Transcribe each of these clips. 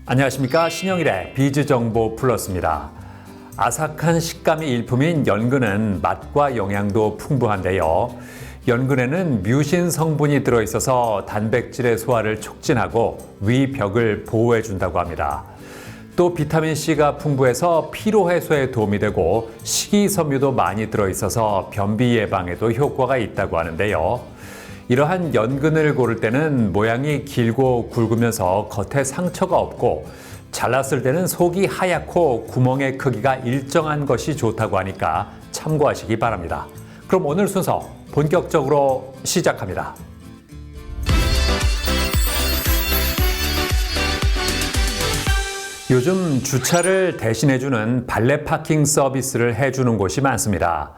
안녕하십니까. 신영일의 비즈정보 플러스입니다. 아삭한 식감이 일품인 연근은 맛과 영양도 풍부한데요. 연근에는 뮤신 성분이 들어있어서 단백질의 소화를 촉진하고 위벽을 보호해준다고 합니다. 또 비타민C가 풍부해서 피로 해소에 도움이 되고 식이섬유도 많이 들어있어서 변비 예방에도 효과가 있다고 하는데요. 이러한 연근을 고를 때는 모양이 길고 굵으면서 겉에 상처가 없고 잘랐을 때는 속이 하얗고 구멍의 크기가 일정한 것이 좋다고 하니까 참고하시기 바랍니다. 그럼 오늘 순서 본격적으로 시작합니다. 요즘 주차를 대신해주는 발레 파킹 서비스를 해주는 곳이 많습니다.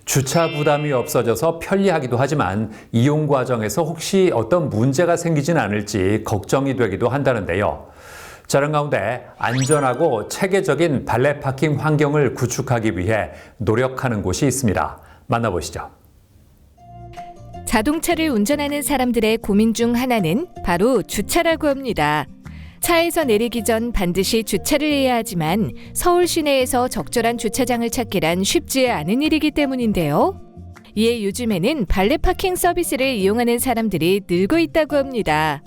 주차 부담이 없어져서 편리하기도 하지만 이용 과정에서 혹시 어떤 문제가 생기진 않을지 걱정이 되기도 한다는데요. 저런 가운데 안전하고 체계적인 발레 파킹 환경을 구축하기 위해 노력하는 곳이 있습니다. 만나보시죠. 자동차를 운전하는 사람들의 고민 중 하나는 바로 주차라고 합니다. 차에서 내리기 전 반드시 주차를 해야 하지만 서울 시내에서 적절한 주차장을 찾기란 쉽지 않은 일이기 때문인데요. 이에 요즘에는 발레 파킹 서비스를 이용하는 사람들이 늘고 있다고 합니다.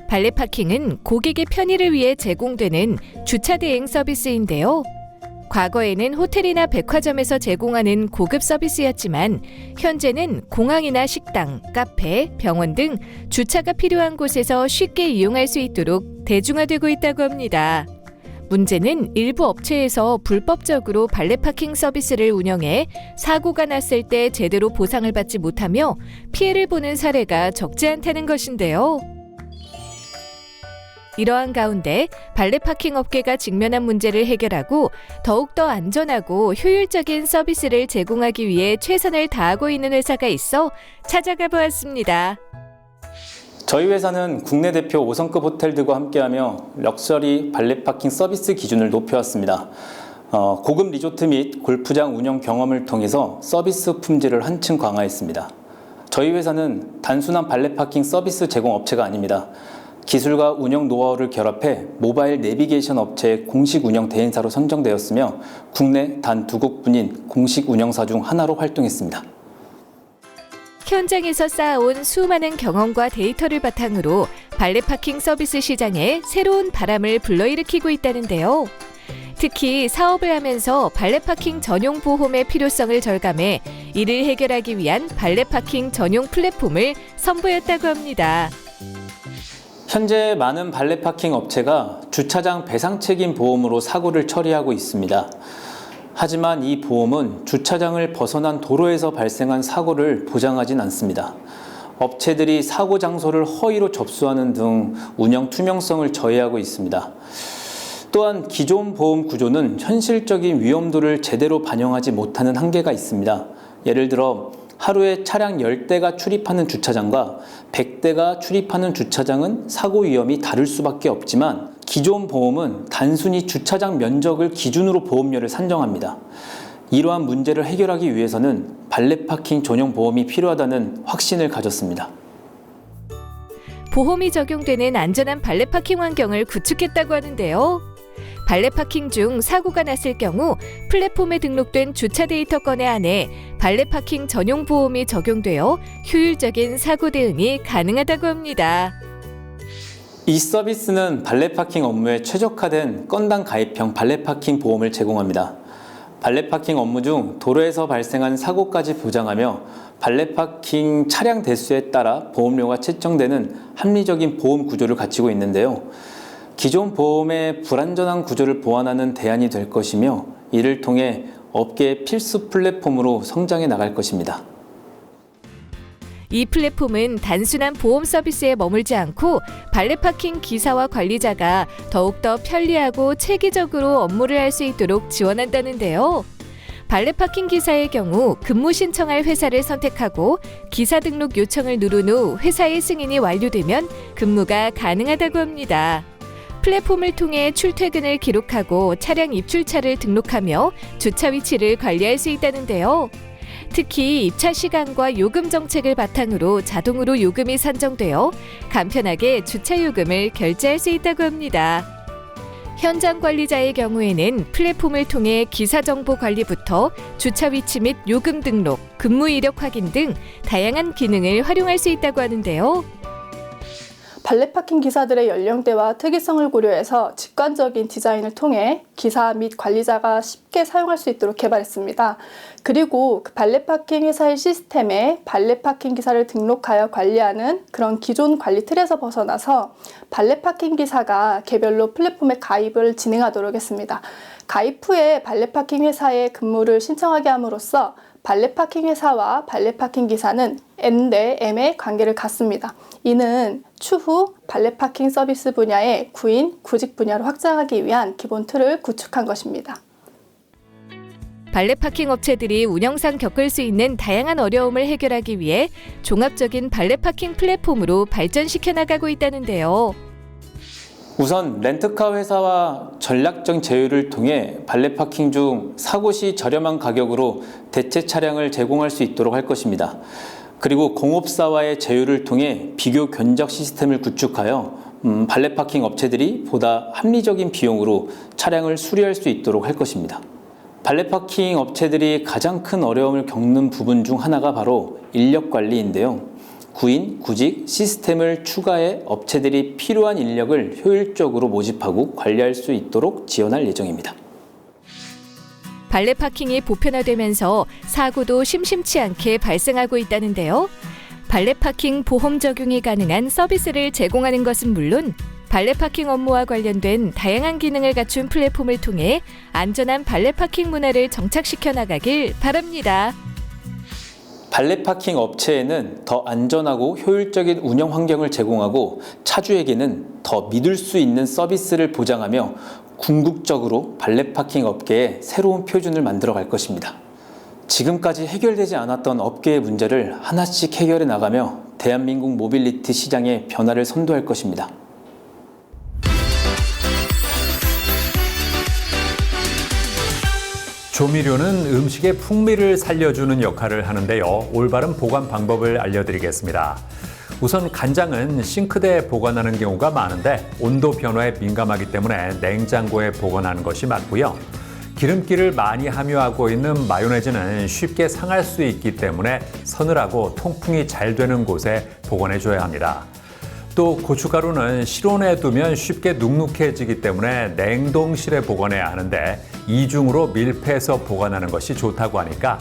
발레 파킹은 고객의 편의를 위해 제공되는 주차 대행 서비스인데요. 과거에는 호텔이나 백화점에서 제공하는 고급 서비스였지만 현재는 공항이나 식당, 카페, 병원 등 주차가 필요한 곳에서 쉽게 이용할 수 있도록 대중화되고 있다고 합니다. 문제는 일부 업체에서 불법적으로 발레 파킹 서비스를 운영해 사고가 났을 때 제대로 보상을 받지 못하며 피해를 보는 사례가 적지 않다는 것인데요. 이러한 가운데 발레 파킹 업계가 직면한 문제를 해결하고 더욱더 안전하고 효율적인 서비스를 제공하기 위해 최선을 다하고 있는 회사가 있어 찾아가 보았습니다. 저희 회사는 국내 대표 5성급 호텔들과 함께하며 럭셔리 발레 파킹 서비스 기준을 높여왔습니다. 고급 리조트 및 골프장 운영 경험을 통해서 서비스 품질을 한층 강화했습니다. 저희 회사는 단순한 발레 파킹 서비스 제공 업체가 아닙니다. 기술과 운영 노하우를 결합해 모바일 내비게이션 업체의 공식 운영 대행사로 선정되었으며 국내 단 2국뿐인 공식 운영사 중 하나로 활동했습니다. 현장에서 쌓아온 수많은 경험과 데이터를 바탕으로 발레 파킹 서비스 시장에 새로운 바람을 불러일으키고 있다는데요. 특히 사업을 하면서 발레 파킹 전용 보험의 필요성을 절감해 이를 해결하기 위한 발레 파킹 전용 플랫폼을 선보였다고 합니다. 현재 많은 발레 파킹 업체가 주차장 배상 책임 보험으로 사고를 처리하고 있습니다. 하지만 이 보험은 주차장을 벗어난 도로에서 발생한 사고를 보장하진 않습니다. 업체들이 사고 장소를 허위로 접수하는 등 운영 투명성을 저해하고 있습니다. 또한 기존 보험 구조는 현실적인 위험도를 제대로 반영하지 못하는 한계가 있습니다. 예를 들어 하루에 차량 10대가 출입하는 주차장과 100대가 출입하는 주차장은 사고 위험이 다를 수밖에 없지만 기존 보험은 단순히 주차장 면적을 기준으로 보험료를 산정합니다. 이러한 문제를 해결하기 위해서는 발레 파킹 전용 보험이 필요하다는 확신을 가졌습니다. 보험이 적용되는 안전한 발레 파킹 환경을 구축했다고 하는데요. 발레 파킹 중 사고가 났을 경우 플랫폼에 등록된 주차 데이터 건에 한해 발레 파킹 전용 보험이 적용되어 효율적인 사고 대응이 가능하다고 합니다. 이 서비스는 발레 파킹 업무에 최적화된 건당 가입형 발레 파킹 보험을 제공합니다. 발레 파킹 업무 중 도로에서 발생한 사고까지 보장하며 발레 파킹 차량 대수에 따라 보험료가 책정되는 합리적인 보험 구조를 갖추고 있는데요. 기존 보험의 불안전한 구조를 보완하는 대안이 될 것이며 이를 통해 업계의 필수 플랫폼으로 성장해 나갈 것입니다. 이 플랫폼은 단순한 보험 서비스에 머물지 않고 발레 파킹 기사와 관리자가 더욱더 편리하고 체계적으로 업무를 할 수 있도록 지원한다는데요. 발레 파킹 기사의 경우 근무 신청할 회사를 선택하고 기사 등록 요청을 누른 후 회사의 승인이 완료되면 근무가 가능하다고 합니다. 플랫폼을 통해 출퇴근을 기록하고 차량 입출차를 등록하며 주차 위치를 관리할 수 있다는데요. 특히 입차 시간과 요금 정책을 바탕으로 자동으로 요금이 산정되어 간편하게 주차 요금을 결제할 수 있다고 합니다. 현장 관리자의 경우에는 플랫폼을 통해 기사 정보 관리부터 주차 위치 및 요금 등록, 근무 이력 확인 등 다양한 기능을 활용할 수 있다고 하는데요. 발렛 파킹 기사들의 연령대와 특이성을 고려해서 직관적인 디자인을 통해 기사 및 관리자가 쉽게 사용할 수 있도록 개발했습니다. 그리고 그 발렛 파킹 회사의 시스템에 발렛 파킹 기사를 등록하여 관리하는 그런 기존 관리 틀에서 벗어나서 발렛 파킹 기사가 개별로 플랫폼에 가입을 진행하도록 했습니다. 가입 후에 발렛 파킹 회사에 근무를 신청하게 함으로써 발렛 파킹 회사와 발렛 파킹 기사는 N 대 M의 관계를 갖습니다. 이는 추후 발렛 파킹 서비스 분야의 구인, 구직 분야로 확장하기 위한 기본 틀을 구축한 것입니다. 발렛 파킹 업체들이 운영상 겪을 수 있는 다양한 어려움을 해결하기 위해 종합적인 발렛 파킹 플랫폼으로 발전시켜 나가고 있다는데요. 우선 렌트카 회사와 전략적 제휴를 통해 발렛 파킹 중 사고 시 저렴한 가격으로 대체 차량을 제공할 수 있도록 할 것입니다. 그리고 공업사와의 제휴를 통해 비교 견적 시스템을 구축하여 발렛 파킹 업체들이 보다 합리적인 비용으로 차량을 수리할 수 있도록 할 것입니다. 발렛 파킹 업체들이 가장 큰 어려움을 겪는 부분 중 하나가 바로 인력 관리인데요. 구인, 구직, 시스템을 추가해 업체들이 필요한 인력을 효율적으로 모집하고 관리할 수 있도록 지원할 예정입니다. 발렛 파킹이 보편화되면서 사고도 심심치 않게 발생하고 있다는데요. 발렛 파킹 보험 적용이 가능한 서비스를 제공하는 것은 물론 발렛 파킹 업무와 관련된 다양한 기능을 갖춘 플랫폼을 통해 안전한 발렛 파킹 문화를 정착시켜 나가길 바랍니다. 발렛 파킹 업체에는 더 안전하고 효율적인 운영 환경을 제공하고 차주에게는 더 믿을 수 있는 서비스를 보장하며 궁극적으로 발렛 파킹 업계에 새로운 표준을 만들어 갈 것입니다. 지금까지 해결되지 않았던 업계의 문제를 하나씩 해결해 나가며 대한민국 모빌리티 시장의 변화를 선도할 것입니다. 조미료는 음식의 풍미를 살려주는 역할을 하는데요. 올바른 보관 방법을 알려드리겠습니다. 우선 간장은 싱크대에 보관하는 경우가 많은데 온도 변화에 민감하기 때문에 냉장고에 보관하는 것이 맞고요. 기름기를 많이 함유하고 있는 마요네즈는 쉽게 상할 수 있기 때문에 서늘하고 통풍이 잘 되는 곳에 보관해줘야 합니다. 또 고춧가루는 실온에 두면 쉽게 눅눅해지기 때문에 냉동실에 보관해야 하는데 이중으로 밀폐해서 보관하는 것이 좋다고 하니까